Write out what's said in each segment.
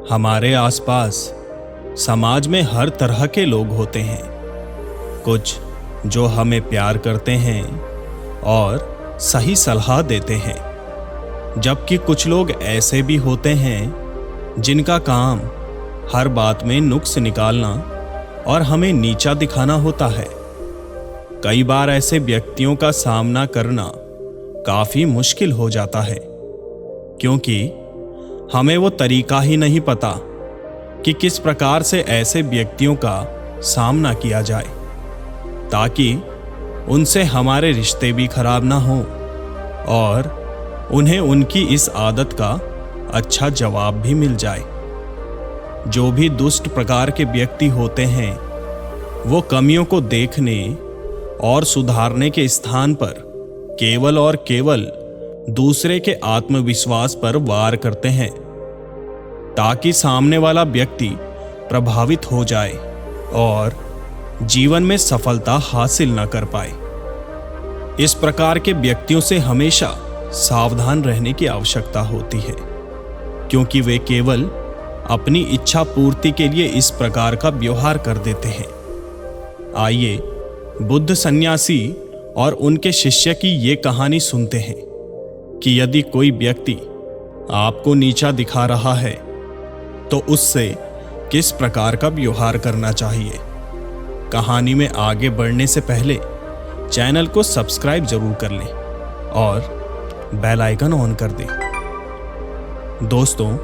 हमारे आसपास समाज में हर तरह के लोग होते हैं। कुछ जो हमें प्यार करते हैं और सही सलाह देते हैं, जबकि कुछ लोग ऐसे भी होते हैं जिनका काम हर बात में नुक्स निकालना और हमें नीचा दिखाना होता है। कई बार ऐसे व्यक्तियों का सामना करना काफी मुश्किल हो जाता है, क्योंकि हमें वो तरीका ही नहीं पता कि किस प्रकार से ऐसे व्यक्तियों का सामना किया जाए ताकि उनसे हमारे रिश्ते भी खराब ना हो और उन्हें उनकी इस आदत का अच्छा जवाब भी मिल जाए। जो भी दुष्ट प्रकार के व्यक्ति होते हैं, वो कमियों को देखने और सुधारने के स्थान पर केवल और केवल दूसरे के आत्मविश्वास पर वार करते हैं ताकि सामने वाला व्यक्ति प्रभावित हो जाए और जीवन में सफलता हासिल न कर पाए। इस प्रकार के व्यक्तियों से हमेशा सावधान रहने की आवश्यकता होती है, क्योंकि वे केवल अपनी इच्छा पूर्ति के लिए इस प्रकार का व्यवहार कर देते हैं। आइए बुद्ध सन्यासी और उनके शिष्य की ये कहानी सुनते हैं कि यदि कोई व्यक्ति आपको नीचा दिखा रहा है तो उससे किस प्रकार का व्यवहार करना चाहिए। कहानी में आगे बढ़ने से पहले चैनल को सब्सक्राइब जरूर कर लें और बेल आइकन ऑन कर दें। दोस्तों,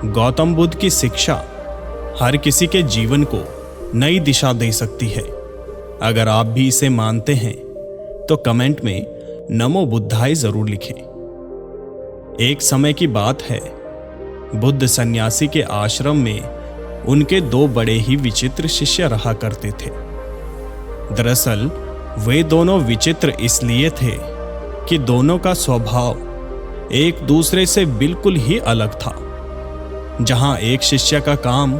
गौतम बुद्ध की शिक्षा हर किसी के जीवन को नई दिशा दे सकती है। अगर आप भी इसे मानते हैं तो कमेंट में नमो बुद्धाय जरूर लिखें। एक समय की बात है, बुद्ध सन्यासी के आश्रम में उनके दो बड़े ही विचित्र शिष्य रहा करते थे। दरअसल वे दोनों विचित्र इसलिए थे कि दोनों का स्वभाव एक दूसरे से बिल्कुल ही अलग था। जहां एक शिष्य का काम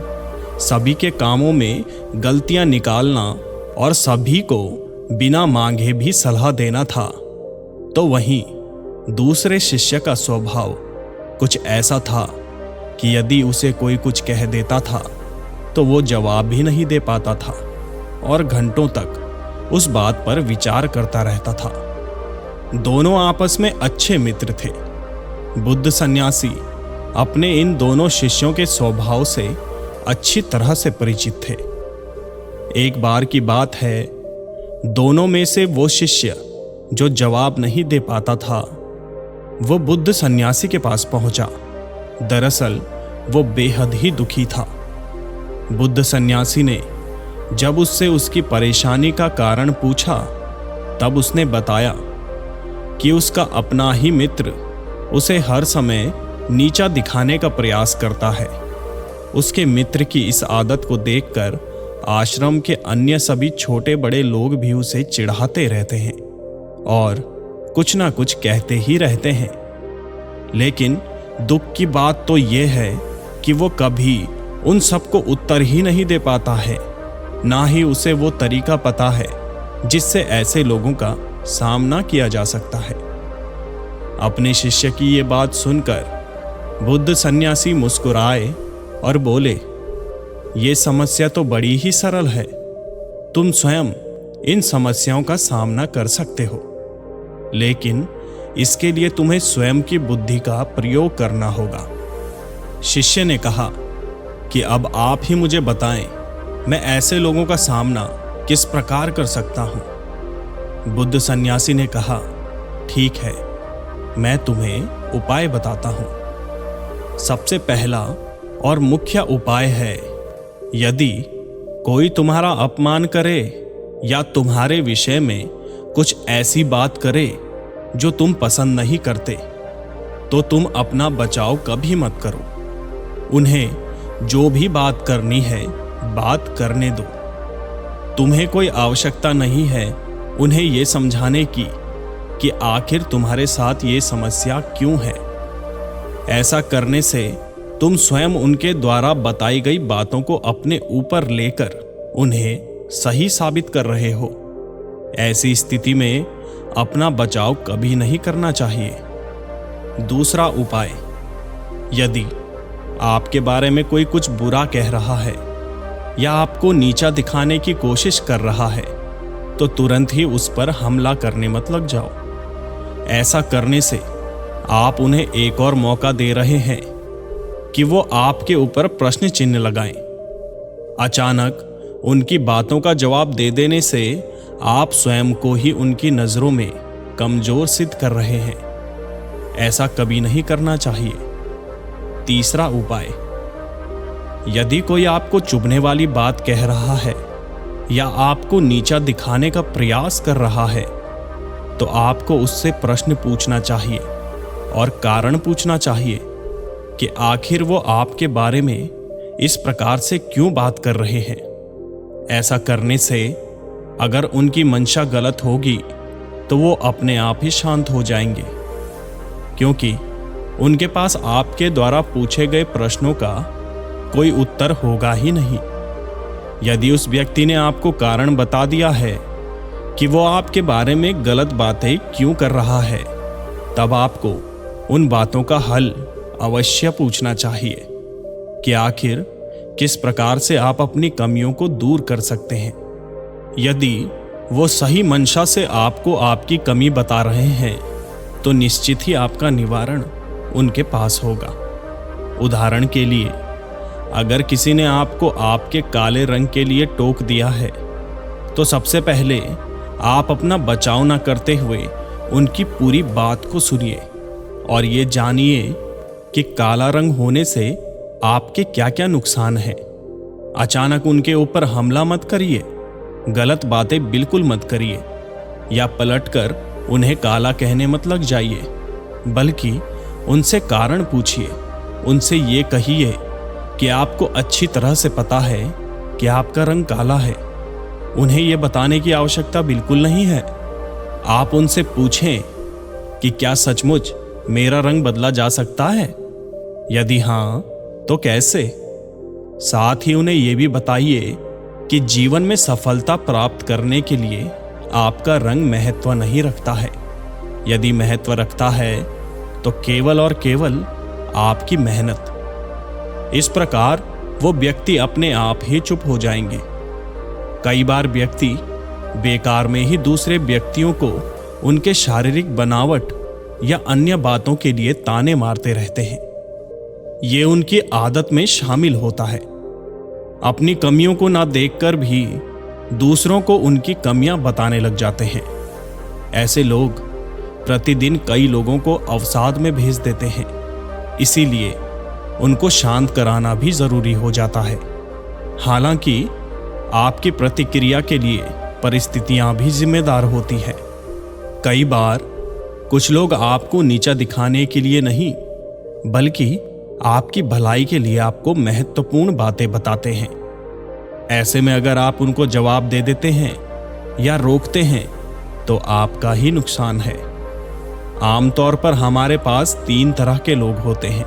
सभी के कामों में गलतियां निकालना और सभी को बिना मांगे भी सलाह देना था, तो वहीं दूसरे शिष्य का स्वभाव कुछ ऐसा था कि यदि उसे कोई कुछ कह देता था तो वो जवाब भी नहीं दे पाता था और घंटों तक उस बात पर विचार करता रहता था। दोनों आपस में अच्छे मित्र थे। बुद्ध सन्यासी अपने इन दोनों शिष्यों के स्वभाव से अच्छी तरह से परिचित थे। एक बार की बात है, दोनों में से वो शिष्य जो जवाब नहीं दे पाता था, वो बुद्ध सन्यासी के पास पहुंचा। दरअसल वो बेहद ही दुखी था। बुद्ध सन्यासी ने जब उससे उसकी परेशानी का कारण पूछा, तब उसने बताया कि उसका अपना ही मित्र उसे हर समय नीचा दिखाने का प्रयास करता है। उसके मित्र की इस आदत को देखकर आश्रम के अन्य सभी छोटे बड़े लोग भी उसे चिढ़ाते रहते हैं और कुछ ना कुछ कहते ही रहते हैं। लेकिन दुख की बात तो यह है कि वो कभी उन सबको उत्तर ही नहीं दे पाता है, ना ही उसे वो तरीका पता है जिससे ऐसे लोगों का सामना किया जा सकता है। अपने शिष्य की ये बात सुनकर बुद्ध सन्यासी मुस्कुराए और बोले, ये समस्या तो बड़ी ही सरल है। तुम स्वयं इन समस्याओं का सामना कर सकते हो, लेकिन इसके लिए तुम्हें स्वयं की बुद्धि का प्रयोग करना होगा। शिष्य ने कहा कि अब आप ही मुझे बताएं, मैं ऐसे लोगों का सामना किस प्रकार कर सकता हूं। बुद्ध सन्यासी ने कहा, ठीक है, मैं तुम्हें उपाय बताता हूं। सबसे पहला और मुख्य उपाय है, यदि कोई तुम्हारा अपमान करे या तुम्हारे विषय में कुछ ऐसी बात करे जो तुम पसंद नहीं करते, तो तुम अपना बचाव कभी मत करो। उन्हें जो भी बात करनी है बात करने दो। तुम्हें कोई आवश्यकता नहीं है उन्हें ये समझाने की कि आखिर तुम्हारे साथ ये समस्या क्यों है। ऐसा करने से तुम स्वयं उनके द्वारा बताई गई बातों को अपने ऊपर लेकर उन्हें सही साबित कर रहे हो। ऐसी स्थिति में अपना बचाव कभी नहीं करना चाहिए। दूसरा उपाय, यदि आपके बारे में कोई कुछ बुरा कह रहा है या आपको नीचा दिखाने की कोशिश कर रहा है, तो तुरंत ही उस पर हमला करने मत लग जाओ। ऐसा करने से आप उन्हें एक और मौका दे रहे हैं कि वो आपके ऊपर प्रश्न चिन्ह लगाएं। अचानक उनकी बातों का जवाब दे देने से आप स्वयं को ही उनकी नजरों में कमजोर सिद्ध कर रहे हैं। ऐसा कभी नहीं करना चाहिए। तीसरा उपाय, यदि कोई आपको चुभने वाली बात कह रहा है या आपको नीचा दिखाने का प्रयास कर रहा है, तो आपको उससे प्रश्न पूछना चाहिए और कारण पूछना चाहिए कि आखिर वो आपके बारे में इस प्रकार से क्यों बात कर रहे हैं। ऐसा करने से अगर उनकी मंशा गलत होगी तो वो अपने आप ही शांत हो जाएंगे, क्योंकि उनके पास आपके द्वारा पूछे गए प्रश्नों का कोई उत्तर होगा ही नहीं। यदि उस व्यक्ति ने आपको कारण बता दिया है कि वो आपके बारे में गलत बातें क्यों कर रहा है, तब आपको उन बातों का हल अवश्य पूछना चाहिए कि आखिर किस प्रकार से आप अपनी कमियों को दूर कर सकते हैं। यदि वो सही मंशा से आपको आपकी कमी बता रहे हैं, तो निश्चित ही आपका निवारण उनके पास होगा। उदाहरण के लिए, अगर किसी ने आपको आपके काले रंग के लिए टोक दिया है, तो सबसे पहले आप अपना बचाव न करते हुए उनकी पूरी बात को सुनिए और ये जानिए कि काला रंग होने से आपके क्या क्या नुकसान है। अचानक उनके ऊपर हमला मत करिए, गलत बातें बिल्कुल मत करिए या पलटकर उन्हें काला कहने मत लग जाइए, बल्कि उनसे कारण पूछिए। उनसे ये कहिए कि आपको अच्छी तरह से पता है कि आपका रंग काला है। उन्हें यह बताने की आवश्यकता बिल्कुल नहीं है। आप उनसे पूछें कि क्या सचमुच मेरा रंग बदला जा सकता है? यदि हाँ, तो कैसे? साथ ही उन्हें यह भी बताइए कि जीवन में सफलता प्राप्त करने के लिए आपका रंग महत्व नहीं रखता है। यदि महत्व रखता है तो केवल और केवल आपकी मेहनत। इस प्रकार वो व्यक्ति अपने आप ही चुप हो जाएंगे। कई बार व्यक्ति बेकार में ही दूसरे व्यक्तियों को उनके शारीरिक बनावट या अन्य बातों के लिए ताने मारते रहते हैं। ये उनकी आदत में शामिल होता है। अपनी कमियों को ना देखकर भी दूसरों को उनकी कमियां बताने लग जाते हैं। ऐसे लोग प्रतिदिन कई लोगों को अवसाद में भेज देते हैं। इसीलिए उनको शांत कराना भी जरूरी हो जाता है। हालांकि आपकी प्रतिक्रिया के लिए परिस्थितियां भी जिम्मेदार होती हैं। कई बार कुछ लोग आपको नीचा दिखाने के लिए नहीं, बल्कि आपकी भलाई के लिए आपको महत्वपूर्ण बातें बताते हैं। ऐसे में अगर आप उनको जवाब दे देते हैं या रोकते हैं, तो आपका ही नुकसान है। आमतौर पर हमारे पास 3 तरह के लोग होते हैं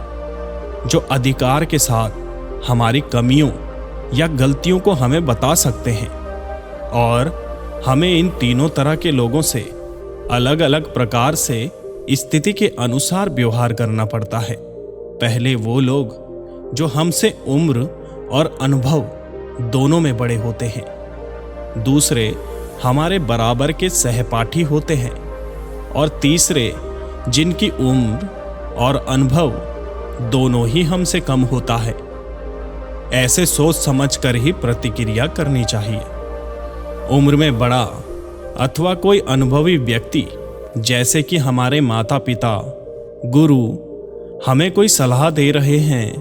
जो अधिकार के साथ हमारी कमियों या गलतियों को हमें बता सकते हैं, और हमें इन तीनों तरह के लोगों से अलग अलग प्रकार से स्थिति के अनुसार व्यवहार करना पड़ता है। पहले वो लोग जो हमसे उम्र और अनुभव दोनों में बड़े होते हैं। दूसरे हमारे बराबर के सहपाठी होते हैं, और तीसरे जिनकी उम्र और अनुभव दोनों ही हमसे कम होता है। ऐसे सोच समझ कर ही प्रतिक्रिया करनी चाहिए। उम्र में बड़ा अथवा कोई अनुभवी व्यक्ति, जैसे कि हमारे माता पिता, गुरु, हमें कोई सलाह दे रहे हैं,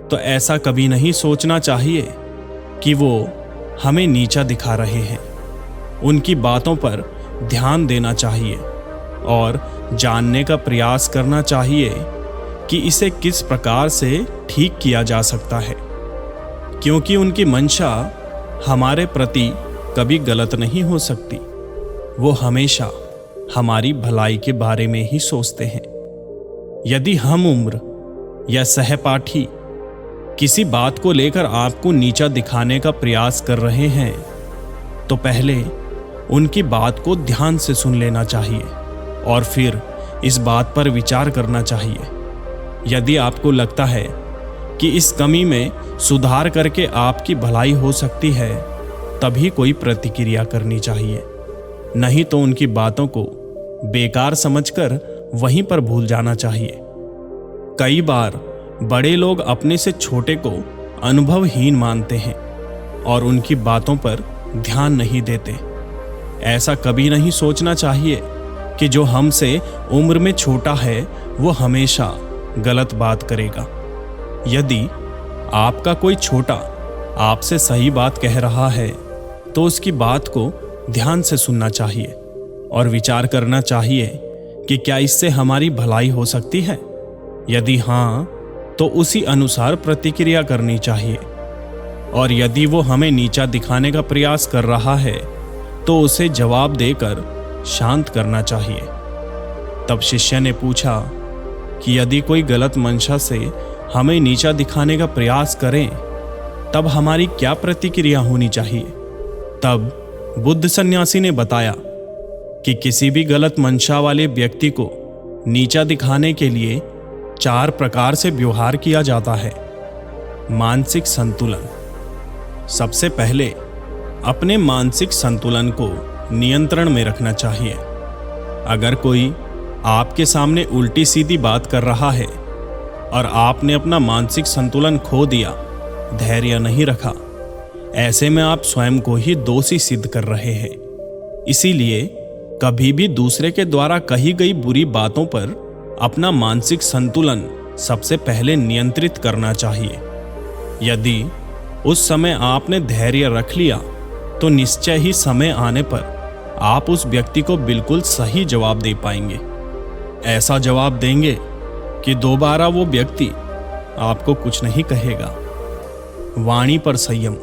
तो ऐसा कभी नहीं सोचना चाहिए कि वो हमें नीचा दिखा रहे हैं। उनकी बातों पर ध्यान देना चाहिए और जानने का प्रयास करना चाहिए कि इसे किस प्रकार से ठीक किया जा सकता है, क्योंकि उनकी मंशा हमारे प्रति कभी गलत नहीं हो सकती। वो हमेशा हमारी भलाई के बारे में ही सोचते हैं। यदि हम उम्र या सहपाठी किसी बात को लेकर आपको नीचा दिखाने का प्रयास कर रहे हैं, तो पहले उनकी बात को ध्यान से सुन लेना चाहिए और फिर इस बात पर विचार करना चाहिए। यदि आपको लगता है कि इस कमी में सुधार करके आपकी भलाई हो सकती है, तभी कोई प्रतिक्रिया करनी चाहिए। नहीं तो उनकी बातों को बेकार समझकर वहीं पर भूल जाना चाहिए। कई बार बड़े लोग अपने से छोटे को अनुभवहीन मानते हैं और उनकी बातों पर ध्यान नहीं देते। ऐसा कभी नहीं सोचना चाहिए कि जो हमसे उम्र में छोटा है वो हमेशा गलत बात करेगा। यदि आपका कोई छोटा आपसे सही बात कह रहा है तो उसकी बात को ध्यान से सुनना चाहिए और विचार करना चाहिए कि क्या इससे हमारी भलाई हो सकती है। यदि हाँ, तो उसी अनुसार प्रतिक्रिया करनी चाहिए, और यदि वो हमें नीचा दिखाने का प्रयास कर रहा है तो उसे जवाब देकर शांत करना चाहिए। तब शिष्य ने पूछा कि यदि कोई गलत मंशा से हमें नीचा दिखाने का प्रयास करें तब हमारी क्या प्रतिक्रिया होनी चाहिए। तब बुद्ध सन्यासी ने बताया कि किसी भी गलत मंशा वाले व्यक्ति को नीचा दिखाने के लिए 4 प्रकार से व्यवहार किया जाता है। मानसिक संतुलन। सबसे पहले अपने मानसिक संतुलन को नियंत्रण में रखना चाहिए। अगर कोई आपके सामने उल्टी सीधी बात कर रहा है और आपने अपना मानसिक संतुलन खो दिया, धैर्य नहीं रखा, ऐसे में आप स्वयं को ही दोषी सिद्ध कर रहे हैं। इसीलिए कभी भी दूसरे के द्वारा कही गई बुरी बातों पर अपना मानसिक संतुलन सबसे पहले नियंत्रित करना चाहिए। यदि उस समय आपने धैर्य रख लिया तो निश्चय ही समय आने पर आप उस व्यक्ति को बिल्कुल सही जवाब दे पाएंगे। ऐसा जवाब देंगे कि दोबारा वो व्यक्ति आपको कुछ नहीं कहेगा। वाणी पर संयम।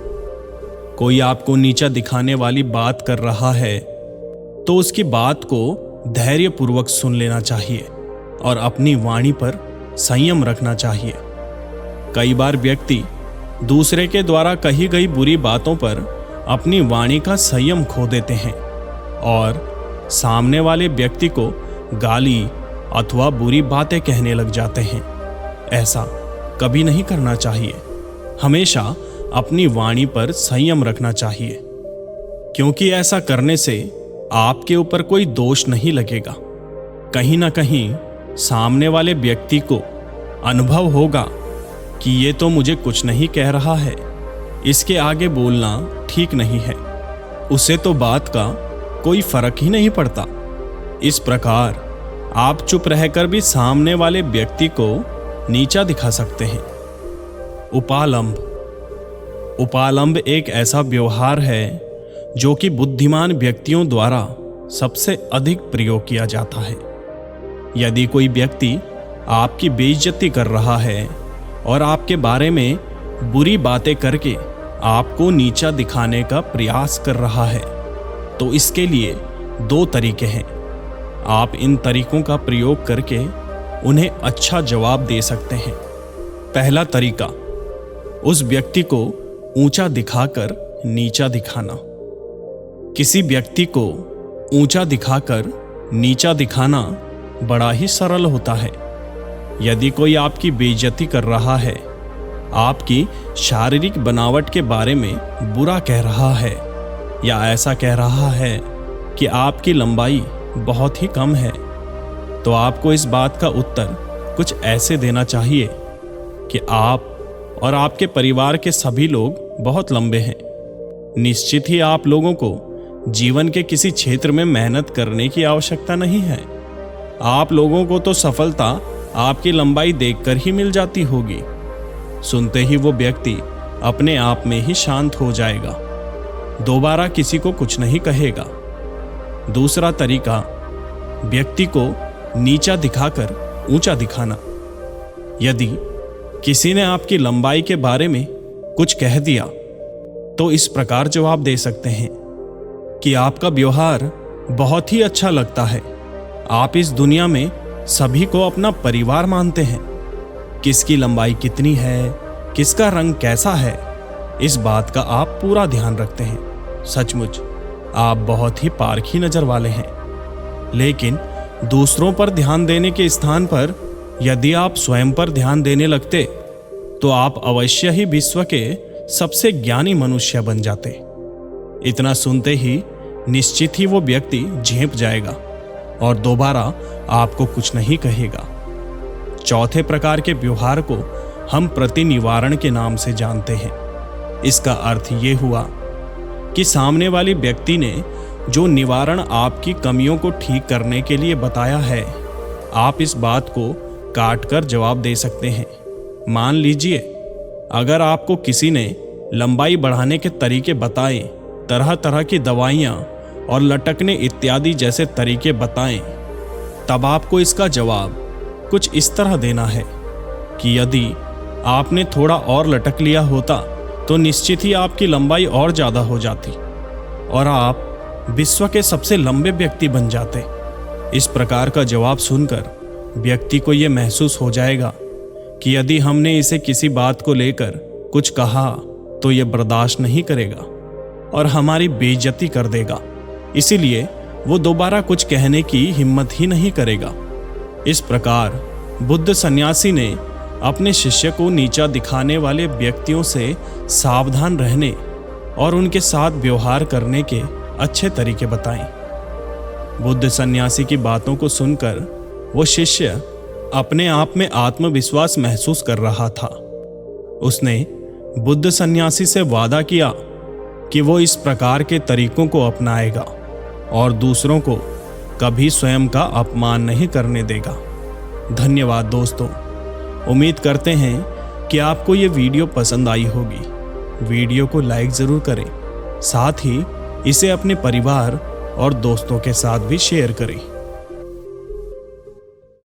कोई आपको नीचा दिखाने वाली बात कर रहा है तो उसकी बात को धैर्यपूर्वक सुन लेना चाहिए और अपनी वाणी पर संयम रखना चाहिए। कई बार व्यक्ति दूसरे के द्वारा कही गई बुरी बातों पर अपनी वाणी का संयम खो देते हैं और सामने वाले व्यक्ति को गाली अथवा बुरी बातें कहने लग जाते हैं। ऐसा कभी नहीं करना चाहिए। हमेशा अपनी वाणी पर संयम रखना चाहिए, क्योंकि ऐसा करने से आपके ऊपर कोई दोष नहीं लगेगा। कहीं ना कहीं सामने वाले व्यक्ति को अनुभव होगा कि ये तो मुझे कुछ नहीं कह रहा है, इसके आगे बोलना ठीक नहीं है, उसे तो बात का कोई फर्क ही नहीं पड़ता। इस प्रकार आप चुप रहकर भी सामने वाले व्यक्ति को नीचा दिखा सकते हैं। उपालंब। उपालंब एक ऐसा व्यवहार है जो कि बुद्धिमान व्यक्तियों द्वारा सबसे अधिक प्रयोग किया जाता है। यदि कोई व्यक्ति आपकी बेइज्जती कर रहा है और आपके बारे में बुरी बातें करके आपको नीचा दिखाने का प्रयास कर रहा है तो इसके लिए 2 तरीके हैं। आप इन तरीकों का प्रयोग करके उन्हें अच्छा जवाब दे सकते हैं। पहला तरीका, उस व्यक्ति को ऊंचा दिखाकर नीचा दिखाना। किसी व्यक्ति को ऊंचा दिखाकर नीचा दिखाना बड़ा ही सरल होता है। यदि कोई आपकी बेइज्जती कर रहा है, आपकी शारीरिक बनावट के बारे में बुरा कह रहा है या ऐसा कह रहा है कि आपकी लंबाई बहुत ही कम है, तो आपको इस बात का उत्तर कुछ ऐसे देना चाहिए कि आप और आपके परिवार के सभी लोग बहुत लंबे हैं। निश्चित ही आप लोगों को जीवन के किसी क्षेत्र में मेहनत करने की आवश्यकता नहीं है। आप लोगों को तो सफलता आपकी लंबाई देखकर ही मिल जाती होगी। सुनते ही वो व्यक्ति अपने आप में ही शांत हो जाएगा, दोबारा किसी को कुछ नहीं कहेगा। दूसरा तरीका, व्यक्ति को नीचा दिखाकर ऊंचा दिखाना। यदि किसी ने आपकी लंबाई के बारे में कुछ कह दिया तो इस प्रकार जवाब दे सकते हैं कि आपका व्यवहार बहुत ही अच्छा लगता है। आप इस दुनिया में सभी को अपना परिवार मानते हैं। किसकी लंबाई कितनी है, किसका रंग कैसा है, इस बात का आप पूरा ध्यान रखते हैं। सचमुच आप बहुत ही पारखी नजर वाले हैं। लेकिन दूसरों पर ध्यान देने के स्थान पर यदि आप स्वयं पर ध्यान देने लगते तो आप अवश्य ही विश्व के सबसे ज्ञानी मनुष्य बन जाते। इतना सुनते ही निश्चित ही वो व्यक्ति झेप जाएगा और दोबारा आपको कुछ नहीं कहेगा। चौथे प्रकार के व्यवहार को हम प्रतिनिवारण के नाम से जानते हैं। इसका अर्थ ये हुआ कि सामने वाले व्यक्ति ने जो निवारण आपकी कमियों को ठीक करने के लिए बताया है, आप इस बात को काट कर जवाब दे सकते हैं। मान लीजिए, अगर आपको किसी ने लंबाई बढ़ाने के तरीके बताए, तरह तरह की दवाइयाँ और लटकने इत्यादि जैसे तरीके बताएं, तब आपको इसका जवाब कुछ इस तरह देना है कि यदि आपने थोड़ा और लटक लिया होता तो निश्चित ही आपकी लंबाई और ज़्यादा हो जाती और आप विश्व के सबसे लंबे व्यक्ति बन जाते। इस प्रकार का जवाब सुनकर व्यक्ति को यह महसूस हो जाएगा कि यदि हमने इसे किसी बात को लेकर कुछ कहा तो यह बर्दाश्त नहीं करेगा और हमारी बेइज्जती कर देगा, इसीलिए वो दोबारा कुछ कहने की हिम्मत ही नहीं करेगा। इस प्रकार बुद्ध सन्यासी ने अपने शिष्य को नीचा दिखाने वाले व्यक्तियों से सावधान रहने और उनके साथ व्यवहार करने के अच्छे तरीके बताए। बुद्ध सन्यासी की बातों को सुनकर वो शिष्य अपने आप में आत्मविश्वास महसूस कर रहा था। उसने बुद्ध सन्यासी से वादा किया कि वो इस प्रकार के तरीकों को अपनाएगा और दूसरों को कभी स्वयं का अपमान नहीं करने देगा। धन्यवाद दोस्तों। उम्मीद करते हैं कि आपको ये वीडियो पसंद आई होगी। वीडियो को लाइक ज़रूर करें, साथ ही इसे अपने परिवार और दोस्तों के साथ भी शेयर करें।